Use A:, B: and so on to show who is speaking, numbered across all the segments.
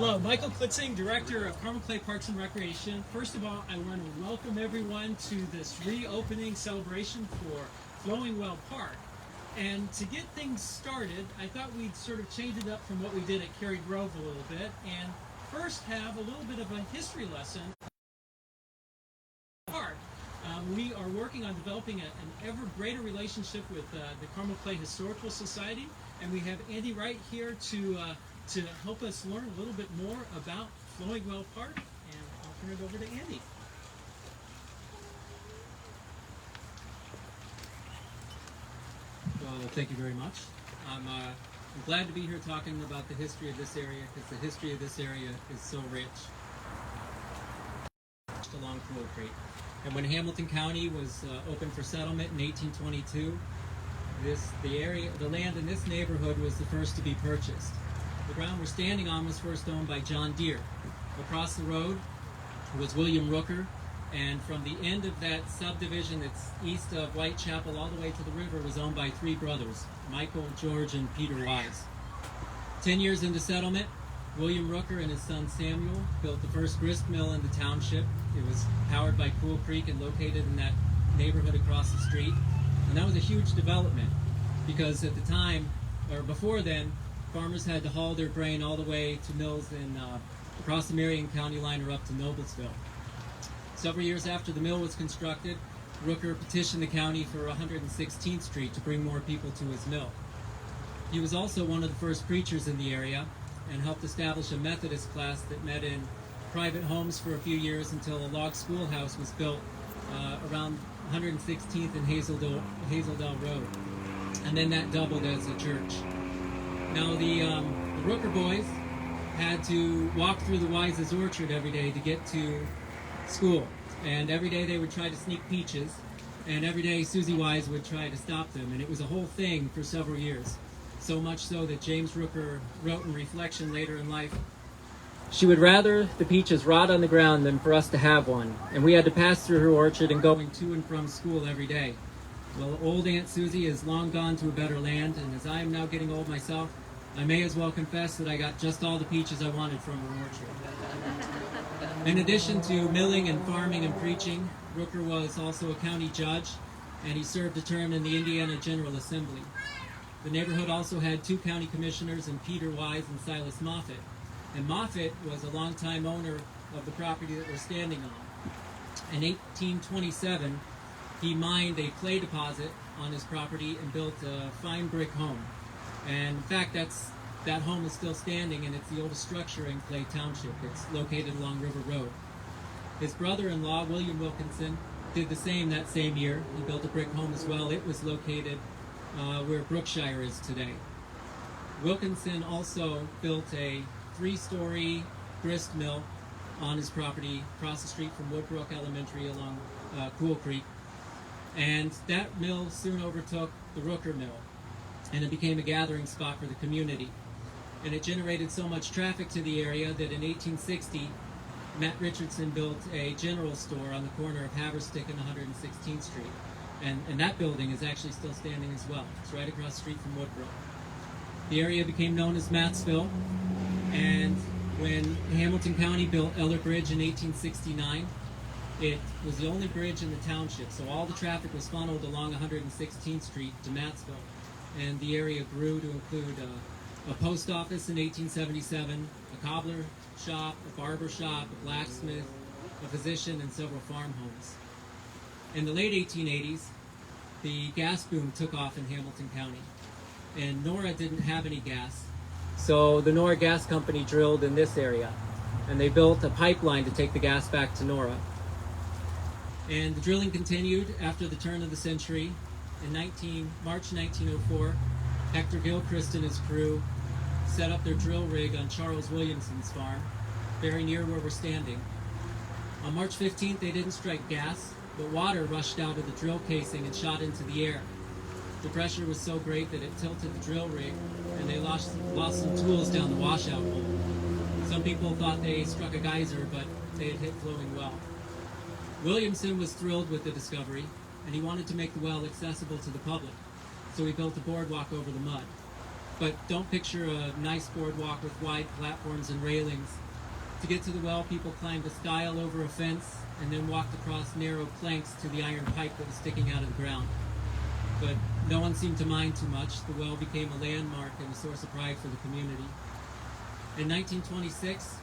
A: Hello, Michael Klitzing, Director of Carmel Clay Parks and Recreation. First of all, I want to welcome everyone to this reopening celebration for Flowing Well Park. And to get things started, I thought we'd sort of change it up from what we did at Cary Grove a little bit, and first have a little bit of a history lesson. We are working on developing an ever greater relationship with the Carmel Clay Historical Society, and we have Andy Wright here to help us learn a little bit more about Flowing Well Park, and I'll turn it over to Andy.
B: Well, thank you very much. I'm glad to be here talking about the history of this area, because the history of this area is so rich along Pool Creek. And when Hamilton County was open for settlement in 1822, the land in this neighborhood was the first to be purchased. The ground we're standing on was first owned by John Deere. Across the road was William Rooker, and from the end of that subdivision that's east of Whitechapel all the way to the river was owned by three brothers, Michael, George, and Peter Wise. 10 years into settlement, William Rooker and his son Samuel built the first grist mill in the township. It was powered by Pool Creek and located in that neighborhood across the street. And that was a huge development because at the time, or before then, farmers had to haul their grain all the way to mills across the Marion County line or up to Noblesville. Several years after the mill was constructed, Rooker petitioned the county for 116th Street to bring more people to his mill. He was also one of the first preachers in the area and helped establish a Methodist class that met in private homes for a few years until a log schoolhouse was built around 116th and Hazeldale Road. And then that doubled as a church. Now the Rooker boys had to walk through the Wise's orchard every day to get to school. And every day they would try to sneak peaches. And every day Susie Wise would try to stop them. And it was a whole thing for several years. So much so that James Rooker wrote in reflection later in life, "She would rather the peaches rot on the ground than for us to have one, and we had to pass through her orchard and going to and from school every day. Well, old Aunt Susie is long gone to a better land, and as I am now getting old myself, I may as well confess that I got just all the peaches I wanted from her orchard." In addition to milling and farming and preaching, Rooker was also a county judge, and he served a term in the Indiana General Assembly. The neighborhood also had two county commissioners in Peter Wise and Silas Moffett. And Moffett was a longtime owner of the property that we're standing on. In 1827, he mined a clay deposit on his property and built a fine brick home. And in fact, that home is still standing, and it's the oldest structure in Clay Township. It's located along River Road. His brother-in-law, William Wilkinson, did the same that same year. He built a brick home as well. It was located where Brookshire is today. Wilkinson also built a 3-story grist mill on his property across the street from Woodbrook Elementary along Pool Creek. And that mill soon overtook the Rooker Mill, and it became a gathering spot for the community. And it generated so much traffic to the area that in 1860, Matt Richardson built a general store on the corner of Haverstick and 116th Street. And that building is actually still standing as well. It's right across the street from Woodbrook. The area became known as Mattsville, and when Hamilton County built Eller Bridge in 1869, it was the only bridge in the township, so all the traffic was funneled along 116th Street to Mattsville, and the area grew to include a post office in 1877, a cobbler shop, a barber shop, a blacksmith, a physician, and several farm homes. In the late 1880s, the gas boom took off in Hamilton County, and Nora didn't have any gas. So the Nora Gas Company drilled in this area, and they built a pipeline to take the gas back to Nora. And the drilling continued after the turn of the century. In March 1904, Hector Gilchrist and his crew set up their drill rig on Charles Williamson's farm, very near where we're standing. On March 15th, they didn't strike gas, but water rushed out of the drill casing and shot into the air. The pressure was so great that it tilted the drill rig, and they lost some tools down the washout hole. Some people thought they struck a geyser, but they had hit Flowing Well. Williamson was thrilled with the discovery, and he wanted to make the well accessible to the public, so he built a boardwalk over the mud. but don't picture a nice boardwalk with wide platforms and railings. To get to the well, people climbed a stile over a fence and then walked across narrow planks to the iron pipe that was sticking out of the ground. But no one seemed to mind too much. The well became a landmark and a source of pride for the community. In 1926,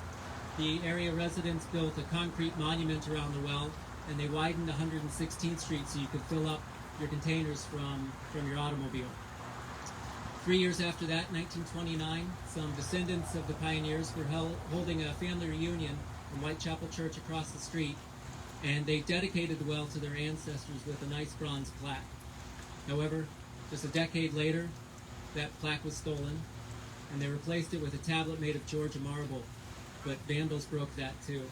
B: the area residents built a concrete monument around the well, and they widened 116th Street so you could fill up your containers from your automobile. 3 years after that, 1929, some descendants of the pioneers were holding a family reunion in Whitechapel Church across the street, and they dedicated the well to their ancestors with a nice bronze plaque. However, just a decade later, that plaque was stolen, and they replaced it with a tablet made of Georgia marble, but vandals broke that too.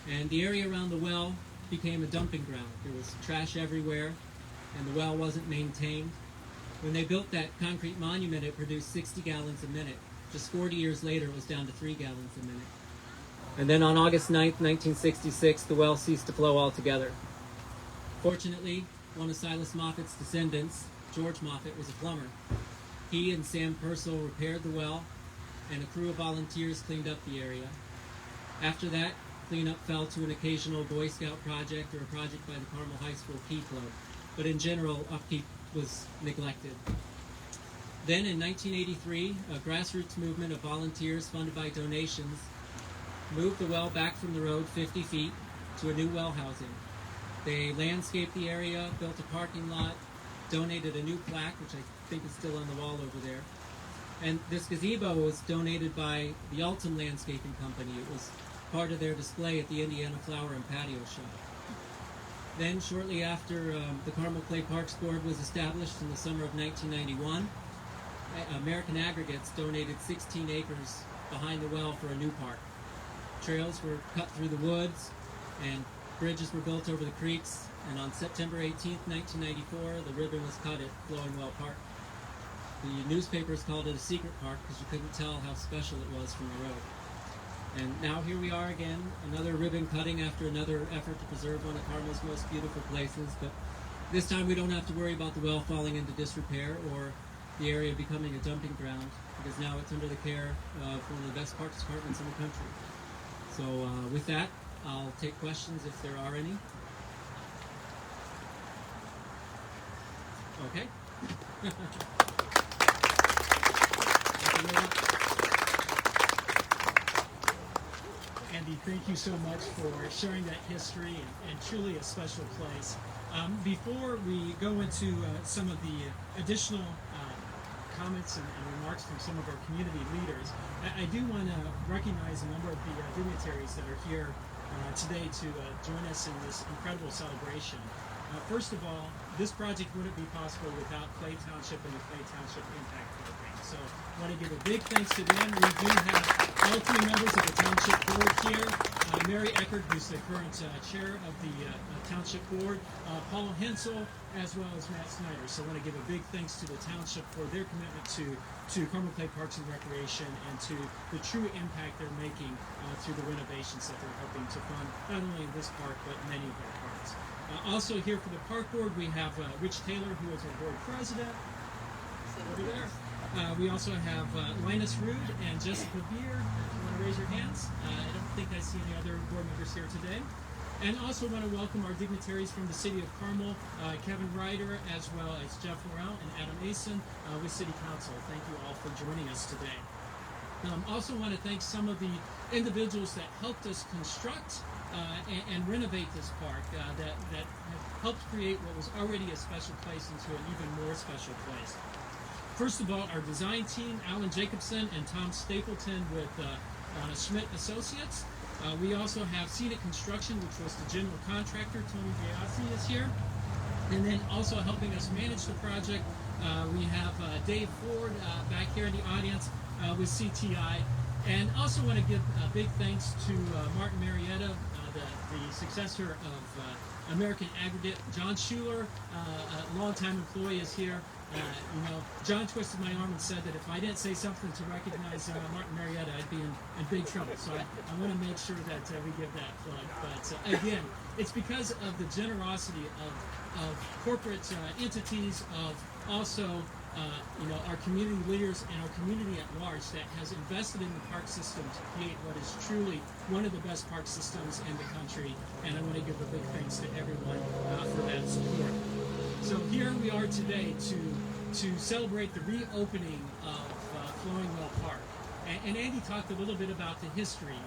B: And the area around the well became a dumping ground. There was trash everywhere, and the well wasn't maintained. When they built that concrete monument, it produced 60 gallons a minute. Just 40 years later, it was down to 3 gallons a minute. And then on August 9th, 1966, the well ceased to flow altogether. Fortunately, one of Silas Moffat's descendants, George Moffat, was a plumber. He and Sam Purcell repaired the well, and a crew of volunteers cleaned up the area. After that, cleanup fell to an occasional Boy Scout project or a project by the Carmel High School Key Club. But in general, upkeep was neglected. Then in 1983, a grassroots movement of volunteers funded by donations moved the well back from the road 50 feet to a new well housing. They landscaped the area, built a parking lot, donated a new plaque, which I think is still on the wall over there. And this gazebo was donated by the Altum Landscaping Company. It was part of their display at the Indiana Flower and Patio Shop. Then, shortly after the Carmel Clay Parks Board was established in the summer of 1991, American Aggregates donated 16 acres behind the well for a new park. Trails were cut through the woods, and bridges were built over the creeks, and on September 18, 1994, the ribbon was cut at Flowing Well Park. The newspapers called it a secret park because you couldn't tell how special it was from the road. And now here we are again, another ribbon cutting after another effort to preserve one of Carmel's most beautiful places, but this time we don't have to worry about the well falling into disrepair or the area becoming a dumping ground, because now it's under the care of one of the best parks departments in the country. So with that, I'll take questions if there are any. Okay.
A: Andy, thank you so much for sharing that history and truly a special place. Before we go into some of the additional comments and remarks from some of our community leaders, I do want to recognize a number of the dignitaries that are here today to join us in this incredible celebration. First of all, this project wouldn't be possible without Clay Township and the Clay Township Impact Program. So I want to give a big thanks to them. We do have all three members of the Township Board here. Mary Eckert, who's the current chair of the Township Board, Paul Hensel, as well as Matt Snyder. So I want to give a big thanks to the Township for their commitment to Carmel Clay Parks and Recreation and to the true impact they're making through the renovations that they're helping to fund, not only in this park, but many of our parks. Also here for the Park Board, we have Rich Taylor, who is our board president, over there. We also have Linus Rude and Jessica Beer. If you want to raise your hands. I don't think I see any other board members here today. And also want to welcome our dignitaries from the City of Carmel, Kevin Ryder, as well as Jeff Morrell and Adam Mason with City Council. Thank you all for joining us today. Also want to thank some of the individuals that helped us construct and renovate this park, that have helped create what was already a special place into an even more special place. First of all, our design team, Alan Jacobson and Tom Stapleton with Schmidt Associates. We also have Scenic Construction, which was the general contractor. Tony Biasi is here. And then also helping us manage the project, we have Dave Ford back here in the audience with CTI. And also want to give a big thanks to Martin Marietta, the successor of American Aggregate. John Schuler, a longtime employee, is here. John twisted my arm and said that if I didn't say something to recognize Martin Marietta, I'd be in big trouble. So I want to make sure that we give that plug. But again, it's because of the generosity of corporate entities, of also our community leaders and our community at large that has invested in the park system to create what is truly one of the best park systems in the country. And I want to give a big thanks to everyone for that support. So here we are today to celebrate the reopening of Flowing Well Park. And Andy talked a little bit about the history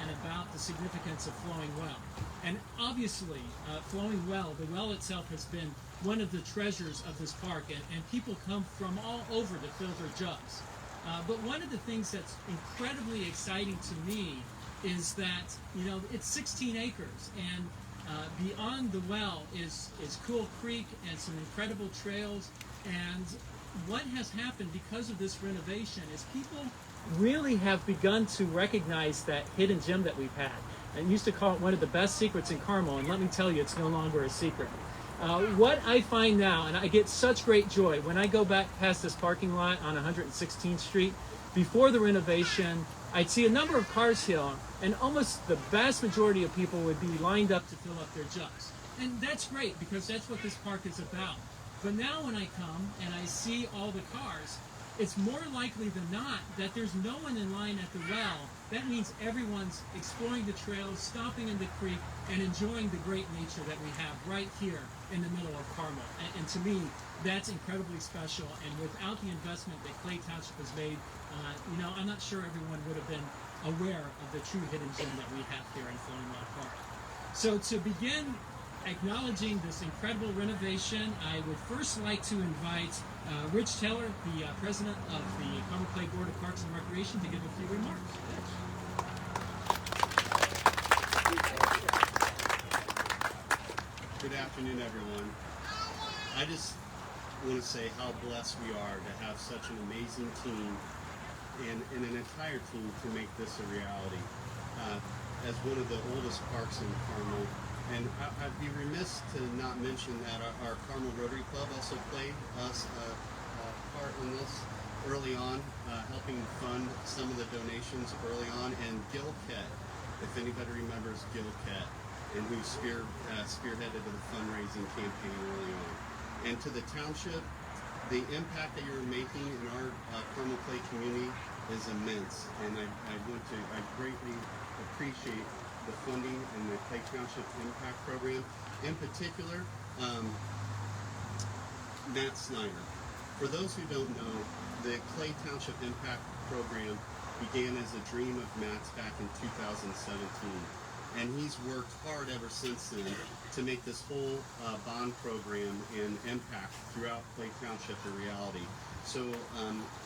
A: and about the significance of Flowing Well. And obviously, Flowing Well, the well itself has been one of the treasures of this park, and people come from all over to fill their jugs. But one of the things that's incredibly exciting to me is that, it's 16 acres, and beyond the well is Cool Creek and some incredible trails. And what has happened because of this renovation is people really have begun to recognize that hidden gem that we've had. I used to call it one of the best secrets in Carmel, and let me tell you, it's no longer a secret. What I find now, and I get such great joy, when I go back past this parking lot on 116th Street, before the renovation, I'd see a number of cars here, and almost the vast majority of people would be lined up to fill up their jugs. And that's great, because that's what this park is about. But now when I come and I see all the cars, it's more likely than not that there's no one in line at the well. That means everyone's exploring the trails, stopping in the creek, and enjoying the great nature that we have right here in the middle of Carmel. And to me, that's incredibly special. And without the investment that Clay Township has made, I'm not sure everyone would have been aware of the true hidden gem that we have here in Flowing Well Park. So to begin acknowledging this incredible renovation, I would first like to invite Rich Teller, the president of the Carmel Clay Board of Parks and Recreation, to give a few remarks.
C: Good afternoon, everyone. I just want to say how blessed we are to have such an amazing team and an entire team to make this a reality. As one of the oldest parks in Carmel, and I'd be remiss to not mention that our Carmel Rotary Club also played us a part in this early on, helping fund some of the donations early on. And Gil Kett, if anybody remembers Gil Kett, and who spearheaded the fundraising campaign early on. And to the township, the impact that you're making in our Carmel Clay community is immense. And I greatly appreciate the funding and the Clay Township Impact Program. In particular, Matt Snyder. For those who don't know, the Clay Township Impact Program began as a dream of Matt's back in 2017. And he's worked hard ever since then to make this whole bond program and impact throughout Clay Township a reality. So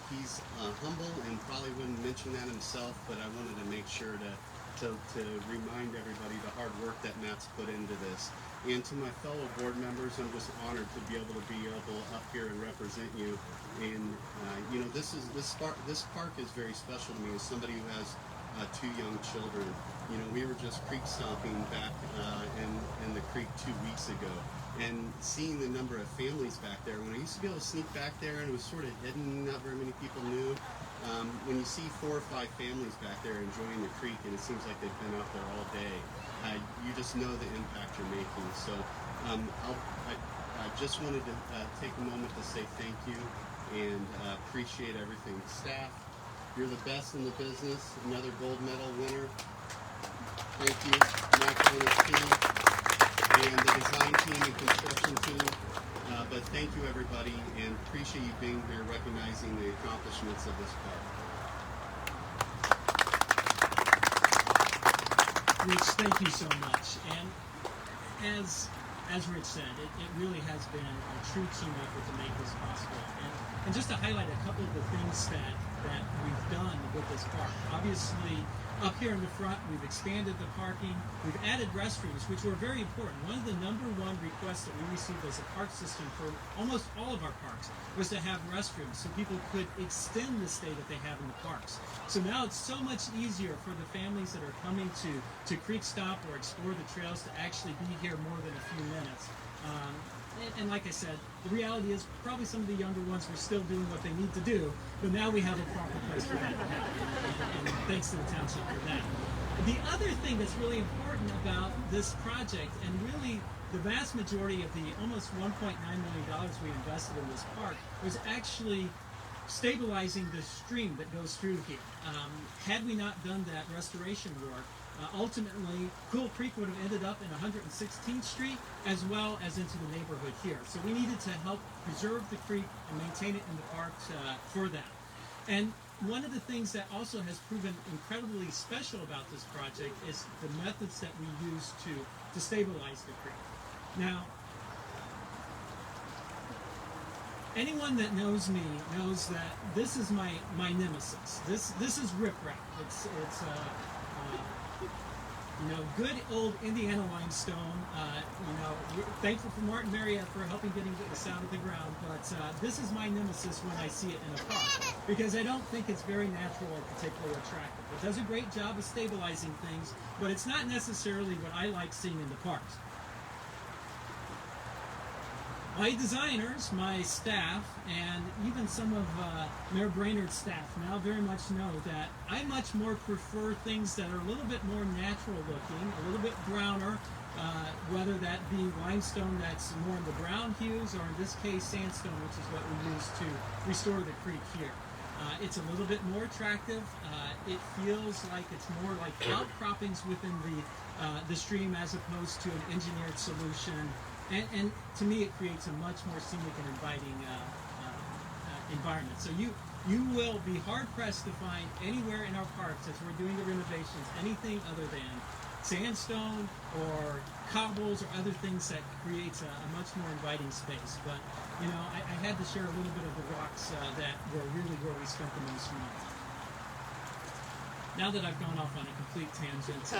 C: he's humble and probably wouldn't mention that himself, but I wanted to make sure to remind everybody the hard work that Matt's put into this. And to my fellow board members, I'm just honored to be able up here and represent you. And this park is very special to me as somebody who has 2 young children. We were just creek stomping back in the creek 2 weeks ago, and seeing the number of families back there. When I used to be able to sneak back there and it was sort of hidden, not very many people knew. When you see 4 or 5 families back there enjoying the creek, and it seems like they've been out there all day, you just know the impact you're making. So I just wanted to take a moment to say thank you and appreciate everything. Staff, you're the best in the business. Another gold medal winner. Thank you, Michael and his team, and the design team and construction team. But thank you, everybody, and appreciate you being here, recognizing the accomplishments of this park.
A: Rich, thank you so much. And as Rich said, it really has been a true team effort to make this possible. And just to highlight a couple of the things that we've done with this park. Obviously, up here in the front, we've expanded the parking. We've added restrooms, which were very important. One of the number one requests that we received as a park system for almost all of our parks was to have restrooms so people could extend the stay that they have in the parks. So now it's so much easier for the families that are coming to Creek Stop or explore the trails to actually be here more than a few minutes. and like I said, the reality is probably some of the younger ones were still doing what they need to do, but now we have a proper place for that to happen, and thanks to the township for that. The other thing that's really important about this project, and really the vast majority of the almost $1.9 million we invested in this park, was actually stabilizing the stream that goes through here. Had we not done that restoration work, ultimately Cool Creek would have ended up in 116th Street as well as into the neighborhood here. So we needed to help preserve the creek and maintain it in the parks for that. And one of the things that also has proven incredibly special about this project is the methods that we use to stabilize the creek. Now, anyone that knows me knows that this is my nemesis. This is riprap. It's good old Indiana limestone. We're thankful for Martin Marriott for helping getting this out of the ground, but this is my nemesis when I see it in a park, because I don't think it's very natural or particularly attractive. It does a great job of stabilizing things, but it's not necessarily what I like seeing in the parks. My designers, my staff, and even some of Mayor Brainerd's staff now very much know that I much more prefer things that are a little bit more natural looking, a little bit browner, whether that be limestone that's more in the brown hues, or in this case sandstone, which is what we use to restore the creek here. It's a little bit more attractive. It feels like it's more like outcroppings within the stream as opposed to an engineered solution. And to me, it creates a much more scenic and inviting environment. So you will be hard-pressed to find anywhere in our parks, as we're doing the renovations, anything other than sandstone or cobbles or other things that creates a much more inviting space. But, I had to share a little bit of the rocks that were really where we spent the most money. Now that I've gone off on a complete tangent,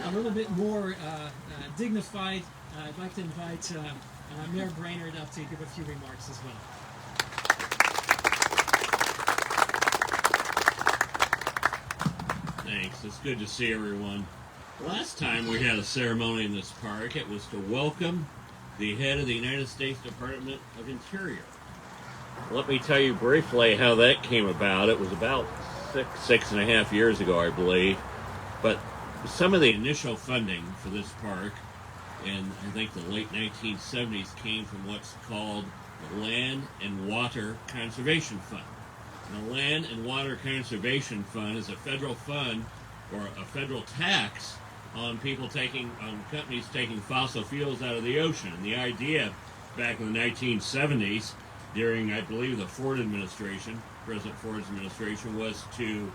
A: a little bit more dignified, I'd like to invite Mayor Brainerd up to give a few remarks as well.
D: Thanks. It's good to see everyone. Last time we had a ceremony in this park, it was to welcome the head of the United States Department of Interior. Let me tell you briefly how that came about. It was about six and a half years ago, I believe. But some of the initial funding for this park in, I think, the late 1970s came from what's called the Land and Water Conservation Fund. And the Land and Water Conservation Fund is a federal fund, or a federal tax on companies taking fossil fuels out of the ocean. And the idea back in the 1970s, during, I believe, the Ford administration, President Ford's administration, was to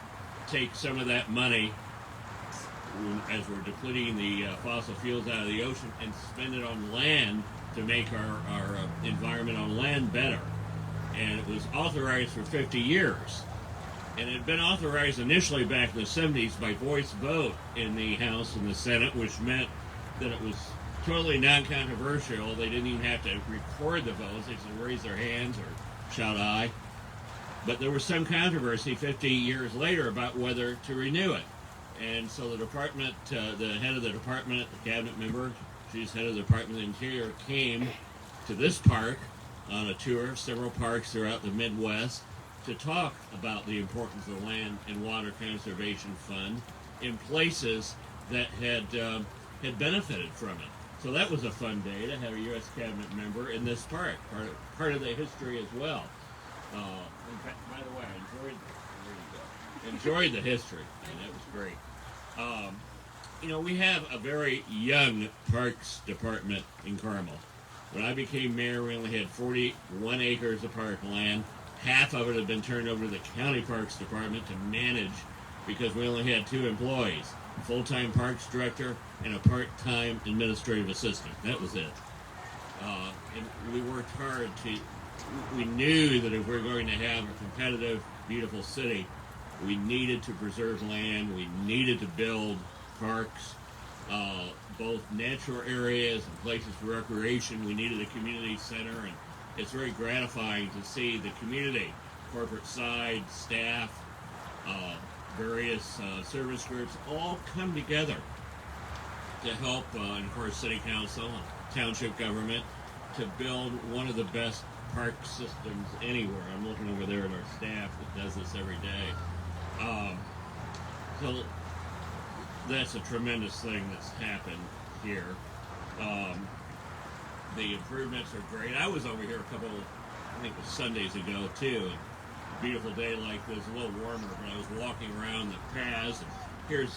D: take some of that money as we're depleting the fossil fuels out of the ocean and spend it on land to make our environment on land better. And it was authorized for 50 years. And it had been authorized initially back in the 70s by voice vote in the House and the Senate, which meant that it was totally non-controversial. They didn't even have to record the votes. They just raise their hands or shout aye. But there was some controversy 50 years later about whether to renew it. And so the department, the head of the department, the cabinet member, she's head of the Department of the Interior, came to this park on a tour of several parks throughout the Midwest to talk about the importance of the Land and Water Conservation Fund in places that had benefited from it. So that was a fun day to have a U.S. cabinet member in this park, part of the history as well. In fact, by the way, I enjoyed the history, and that was great. We have a very young parks department in Carmel. When I became mayor, we only had 41 acres of park land. Half of it had been turned over to the county parks department to manage because we only had 2 employees, a full-time parks director and a part-time administrative assistant. That was it. And we worked hard we knew that if we were going to have a competitive, beautiful city, we needed to preserve land, we needed to build parks, both natural areas and places for recreation. We needed a community center, and it's very gratifying to see the community, corporate side, staff, various service groups all come together to help, and of course, city council and township government to build one of the best park systems anywhere. I'm looking over there at our staff that does this every day. So that's a tremendous thing that's happened here. The improvements are great. I was over here a couple, I think it was Sundays ago too. A beautiful day like this, a little warmer, but I was walking around the paths. And here's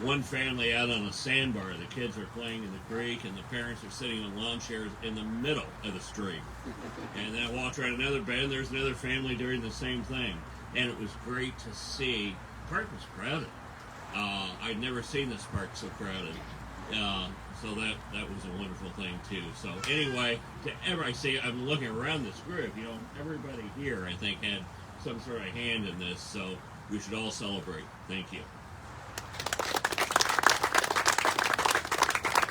D: one family out on a sandbar. The kids are playing in the creek, and the parents are sitting on lawn chairs in the middle of the stream. And then I walked around another bend, and there's another family doing the same thing. And it was great to see. The park was crowded. I'd never seen this park so crowded. So that was a wonderful thing too. So anyway, I'm looking around this group. Everybody here I think had some sort of hand in this. So we should all celebrate. Thank you.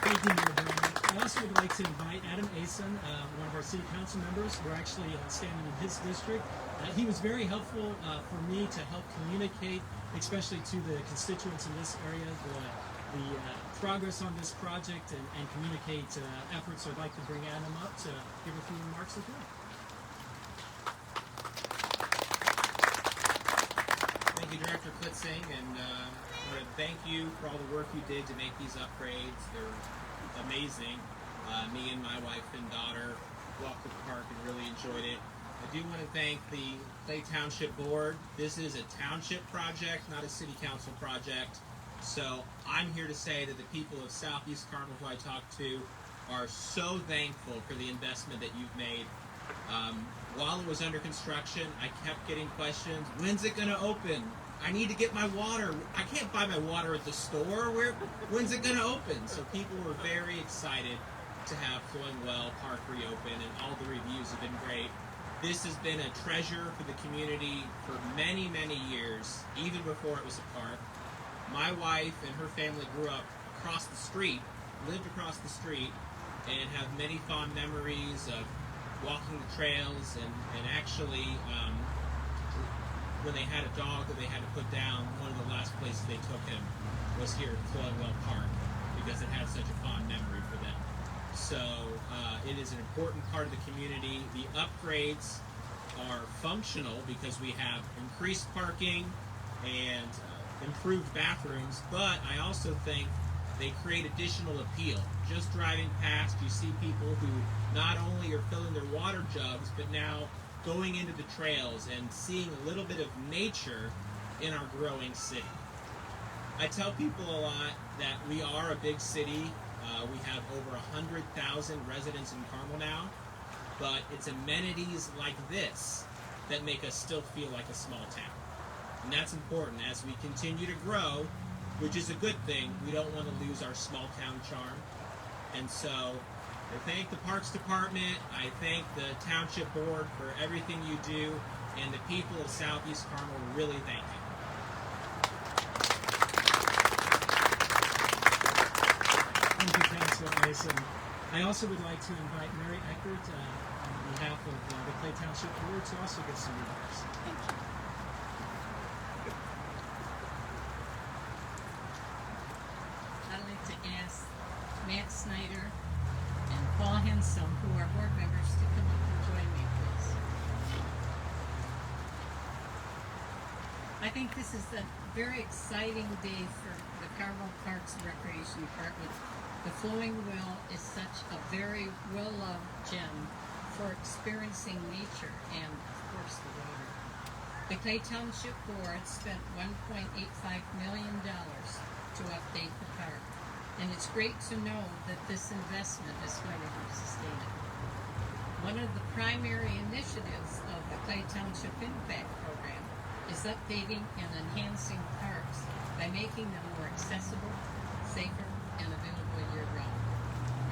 A: Thank you, Mayor Brown. I also would like to invite Adam Asen, one of our city council members. We're actually standing in his district. He was very helpful for me to help communicate, especially to the constituents in this area, the progress on this project and communicate efforts. So I'd like to bring Adam up to give a few remarks as well.
E: Thank you, Director Klitzing, and I want to thank you for all the work you did to make these upgrades. They're amazing. Me and my wife and daughter walked the park and really enjoyed it. I do want to thank the Clay Township Board. This is a township project, not a city council project. So I'm here to say that the people of Southeast Carmel who I talked to are so thankful for the investment that you've made. While it was under construction, I kept getting questions. When's it going to open? I need to get my water. I can't buy my water at the store. When's it going to open? So people were very excited to have Flowing Well Park reopen, and all the reviews have been great. This has been a treasure for the community for many, many years, even before it was a park. My wife and her family grew up across the street, lived across the street, and have many fond memories of walking the trails, and actually when they had a dog that they had to put down, one of the last places they took him was here at Flowing Well Park because it had such a fond memory for them. So it is an important part of the community. The upgrades are functional because we have increased parking and improved bathrooms, but I also think they create additional appeal. Just driving past, you see people who not only are filling their water jugs, but now going into the trails and seeing a little bit of nature in our growing city. I tell people a lot that we are a big city. We have over 100,000 residents in Carmel now, but it's amenities like this that make us still feel like a small town. And that's important as we continue to grow, which is a good thing. We don't want to lose our small town charm. And so I thank the Parks Department, I thank the Township Board for everything you do, and the people of Southeast Carmel really thank you.
A: Thank you, Councilor Mason. I also would like to invite Mary Eckert on behalf of the Clay Township Board to also give some remarks.
F: Thank you. I'd like to ask Matt Snyder and Paul Hensel, who are board members, to come up and join me, please. I think this is a very exciting day for the Carmel Parks Recreation Department. The Flowing Well is such a very well-loved gem for experiencing nature and, of course, the water. The Clay Township Board spent $1.85 million to update the park, and it's great to know that this investment is going to be sustainable. One of the primary initiatives of the Clay Township Impact Program is updating and enhancing parks by making them more accessible, safer, and available year-round.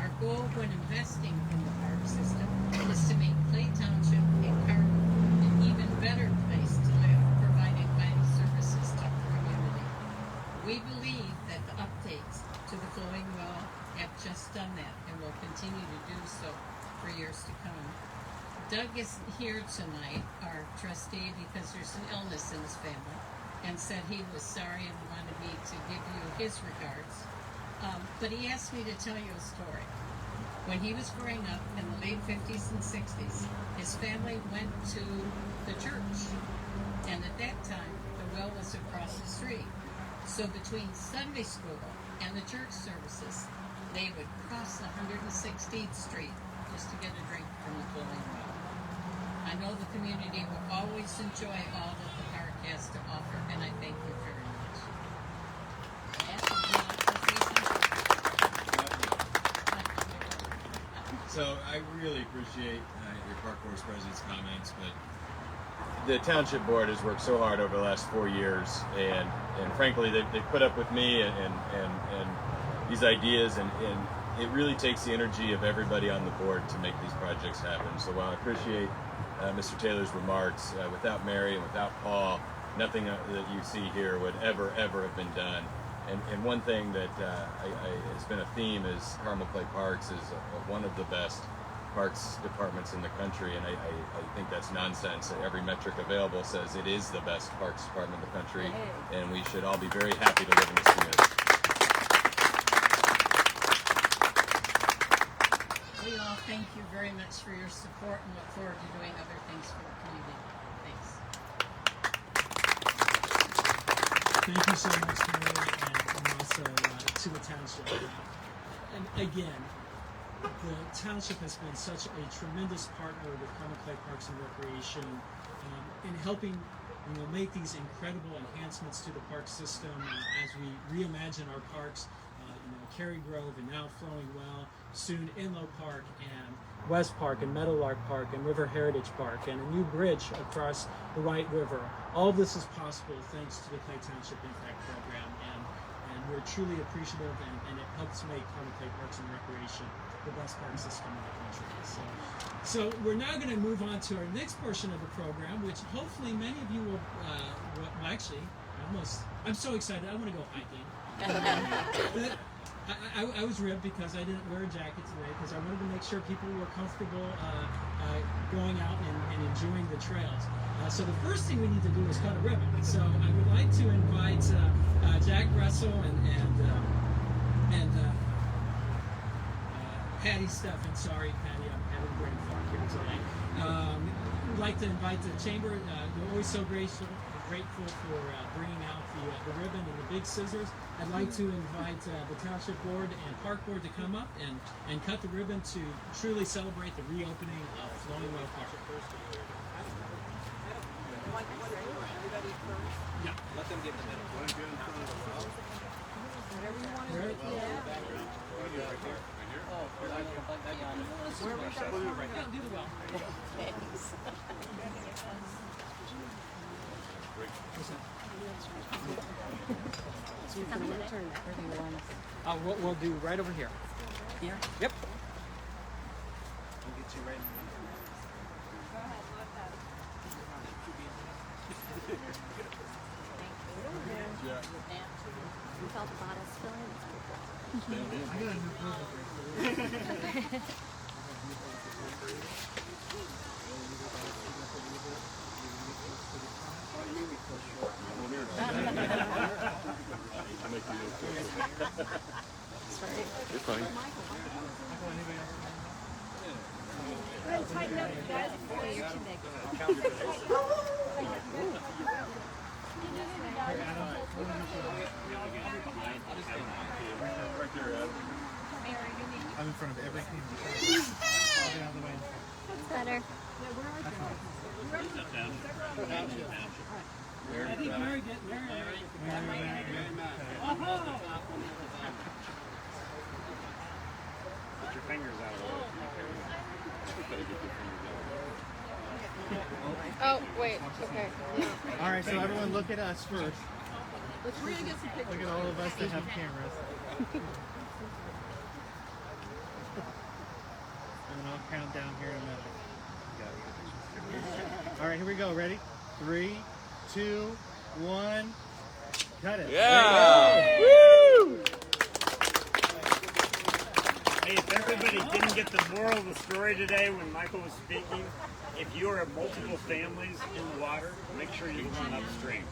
F: Our goal when investing in the park system is to make Clay Township and Carmel an even better place to live, providing vital services to the community. We believe that the updates to the Flowing Well have just done that and will continue to do so for years to come. Doug isn't here tonight, our trustee, because there's an illness in his family, and said he was sorry and wanted me to give you his regards. But he asked me to tell you a story. When he was growing up in the late 50s and 60s, his family went to the church, and at that time, the well was across the street. So between Sunday school and the church services, they would cross 116th Street just to get a drink from the flowing well. I know the community will always enjoy all that the park has to offer, and I thank you very much.
G: So I really appreciate your park board's president's comments, but the township board has worked so hard over the last 4 years, and frankly, they put up with me and these ideas, and it really takes the energy of everybody on the board to make these projects happen. So while I appreciate Mr. Taylor's remarks, without Mary and without Paul, nothing that you see here would ever have been done. And one thing that has been a theme is Carmel Clay Parks is one of the best parks departments in the country, and I think that's nonsense. Every metric available says it is the best parks department in the country, and we should all be very happy to live in this community.
F: We all thank you very much for your support and look forward to doing other things for the community. Thanks.
A: Thank you so much, Mary, and also to the township. And again, the township has been such a tremendous partner with Carmel Clay Parks and Recreation in helping make these incredible enhancements to the park system as we reimagine our parks. Cary Grove and now Flowing Well, soon Inlow Park and West Park and Meadowlark Park and River Heritage Park, and a new bridge across the White River. All of this is possible thanks to the Clay Township Impact Program, and we're truly appreciative, and it helps make Carmel Clay Parks and Recreation the best park system in the country. So we're now going to move on to our next portion of the program, which hopefully many of you will, I'm so excited, I want to go hiking. I was ribbed because I didn't wear a jacket today because I wanted to make sure people were comfortable going out and enjoying the trails. So the first thing we need to do is cut a ribbon. So I would like to invite Jack Russell and Patty Steffen. Sorry, Patty, I'm having a brain fog here today. We'd like to invite the chamber. They're always so grateful for bringing out the ribbon and the big scissors. I'd like to invite the Township Board and Park Board to come up and cut the ribbon to truly celebrate the reopening of Flowing Well Park. Yeah.
E: Let them get in the middle.
H: Whatever you want to do.
A: Right.
H: Yeah.
A: Yeah, do the well. We'll do right over here.
F: Here?
A: Yep.
E: We'll get you right in the middle.
H: You felt the bottles filling.
C: You're fine.
H: Go ahead and tighten up, guys. Oh, you're too big.
E: I'm in front of everything. I'll get out of the way.
H: That's better.
A: Mary, get Mary.
E: Put your fingers out of the way.
I: Oh, wait, okay.
E: All right, so everyone look at us first.
I: We're gonna get some pictures.
E: Look at all of us that have cameras. And then I'll count down here in a minute. All right, here we go. Ready? 3, 2, 1. Cut it.
J: Yeah! Woo!
K: Hey, if everybody didn't get the moral of the story today when Michael was speaking, if you are multiple families in the water, make sure you run upstream.